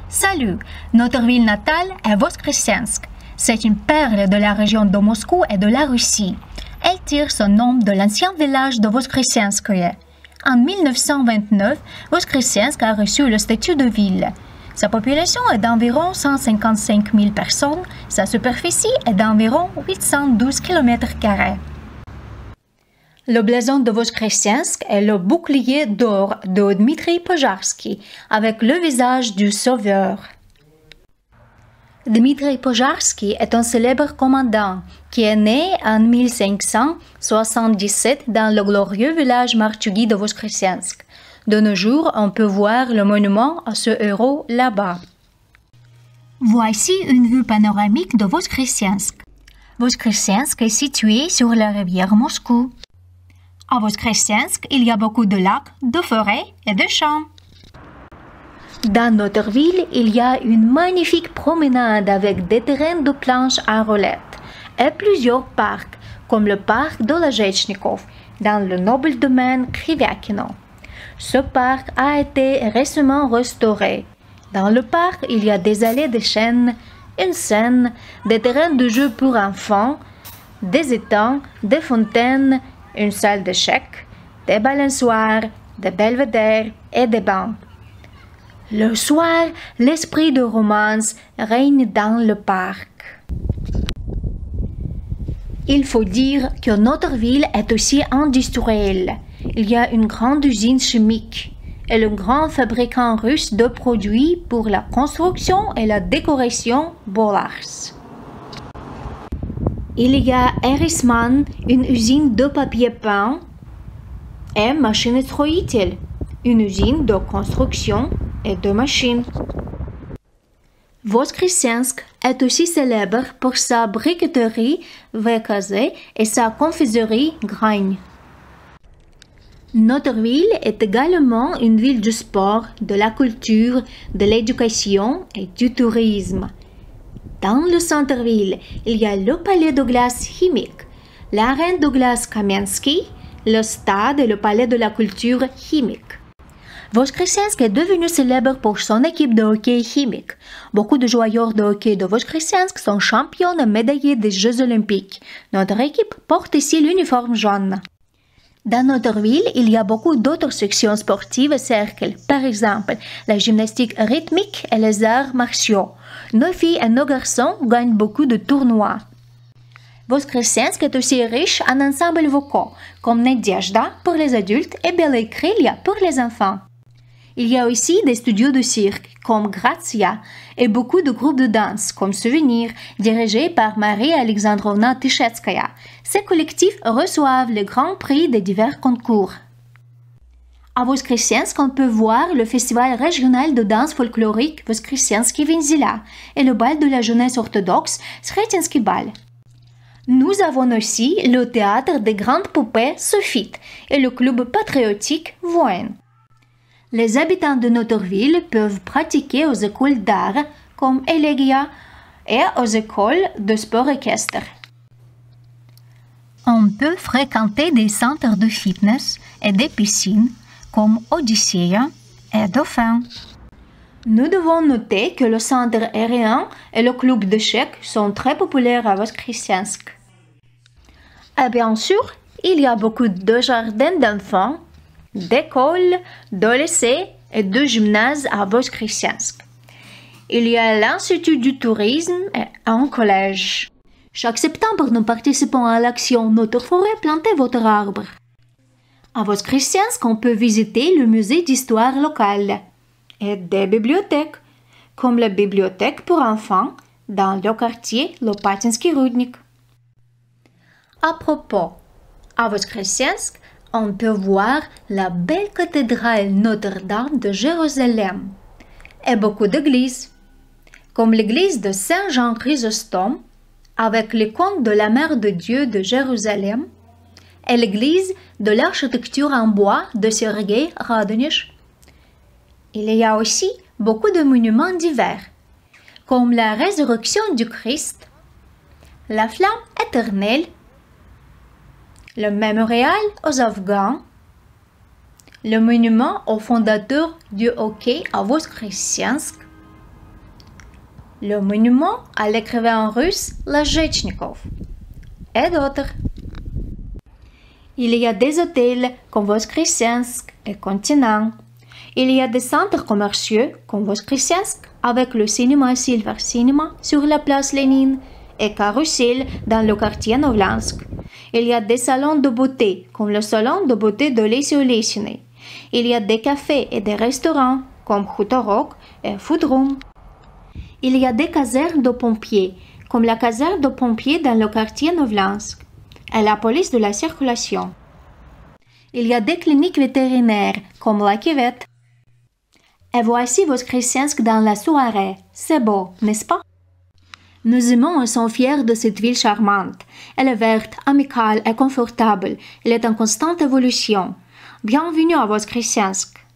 Salut, notre ville natale est Voskresensk. C'est une perle de la région de Moscou et de la Russie. Elle tire son nom de l'ancien village de Voskresenskoye. En 1929, Voskresensk a reçu le statut de ville. Sa population est d'environ 155 000 personnes, sa superficie est d'environ 812 km². Le blason de Voskresensk est le bouclier d'or de Dmitri Pojarsky, avec le visage du sauveur. Dmitri Pojarsky est un célèbre commandant qui est né en 1577 dans le glorieux village Martugui de Voskresensk. De nos jours, on peut voir le monument à ce héros là-bas. Voici une vue panoramique de Voskresensk. Voskresensk est situé sur la rivière Moscou. À Voskresensk, il y a beaucoup de lacs, de forêts et de champs. Dans notre ville, il y a une magnifique promenade avec des terrains de planche à roulettes et plusieurs parcs, comme le parc de la Jetchnikov, dans le noble domaine Kriviakino. Ce parc a été récemment restauré. Dans le parc, il y a des allées de chênes, une scène, des terrains de jeu pour enfants, des étangs, des fontaines, une salle d'échecs, des balançoires, des belvédères et des bancs. Le soir, l'esprit de romance règne dans le parc. Il faut dire que notre ville est aussi industrielle. Il y a une grande usine chimique et le grand fabricant russe de produits pour la construction et la décoration Bolars. Il y a Erisman, une usine de papier peint, et Maschinenstроитель, une usine de construction et de machines. Voskresensk est aussi célèbre pour sa briqueterie VKZ et sa confiserie Gragne. Notre ville est également une ville du sport, de la culture, de l'éducation et du tourisme. Dans le centre-ville, il y a le palais de glace chimique, l'arène de glace Kamensky, le stade et le palais de la culture chimique. Voskresensk est devenu célèbre pour son équipe de hockey chimique. Beaucoup de joueurs de hockey de Voskresensk sont champions et médaillés des Jeux olympiques. Notre équipe porte ici l'uniforme jaune. Dans notre ville, il y a beaucoup d'autres sections sportives et cercles. Par exemple, la gymnastique rythmique et les arts martiaux. Nos filles et nos garçons gagnent beaucoup de tournois. Voskresensk est aussi riche en ensembles vocaux, comme Nadiezhda pour les adultes et Belaya Krylia pour les enfants. Il y a aussi des studios de cirque, comme Grazia, et beaucoup de groupes de danse, comme Souvenir, dirigés par Maria Alexandrovna Tishetsskaya. Ces collectifs reçoivent le grand prix des divers concours. À Voskresensk, on peut voir le festival régional de danse folklorique Voskresensky Venzila et le bal de la jeunesse orthodoxe Sretinsky Bal. Nous avons aussi le théâtre des grandes poupées Sophite et le club patriotique Voen. Les habitants de notre ville peuvent pratiquer aux écoles d'art comme Elegia et aux écoles de sport équestre. On peut fréquenter des centres de fitness et des piscines comme Odyssea et Dauphin. Nous devons noter que le centre aérien et le club d'échecs sont très populaires à Voskresensk. Et bien sûr, il y a beaucoup de jardins d'enfants, d'écoles, de lycées et de gymnases à Voskresensk. Il y a l'Institut du tourisme et un collège. Chaque septembre, nous participons à l'action Notre forêt, plantez votre arbre. À Voskresensk, on peut visiter le musée d'histoire locale et des bibliothèques, comme la bibliothèque pour enfants dans le quartier Lopatinsky Rudnik. À propos, à Voskresensk, on peut voir la belle cathédrale Notre-Dame de Jérusalem et beaucoup d'églises, comme l'église de Saint-Jean Chrysostome avec l'icône de la Mère de Dieu de Jérusalem et l'église de l'architecture en bois de Sergei Radonich. Il y a aussi beaucoup de monuments divers, comme la résurrection du Christ, la flamme éternelle, le mémorial aux Afghans, le monument au fondateur du hockey à Voskresensk, le monument à l'écrivain russe Lajechnikov et d'autres. Il y a des hôtels comme Voskresensk et Continent. Il y a des centres commerciaux comme Voskresensk avec le cinéma Silver Cinema sur la place Lénine et Carousel dans le quartier Novlansk. Il y a des salons de beauté comme le salon de beauté de Lesy Olesiny. Il y a des cafés et des restaurants comme Hutorok et Foodroom. Il y a des casernes de pompiers comme la caserne de pompiers dans le quartier Novlansk et la police de la circulation. Il y a des cliniques vétérinaires comme la Cuvette. Et voici Voskresensk dans la soirée. C'est beau, n'est-ce pas? Nos aimants sont fiers de cette ville charmante. Elle est verte, amicale et confortable. Elle est en constante évolution. Bienvenue à Voskresensk.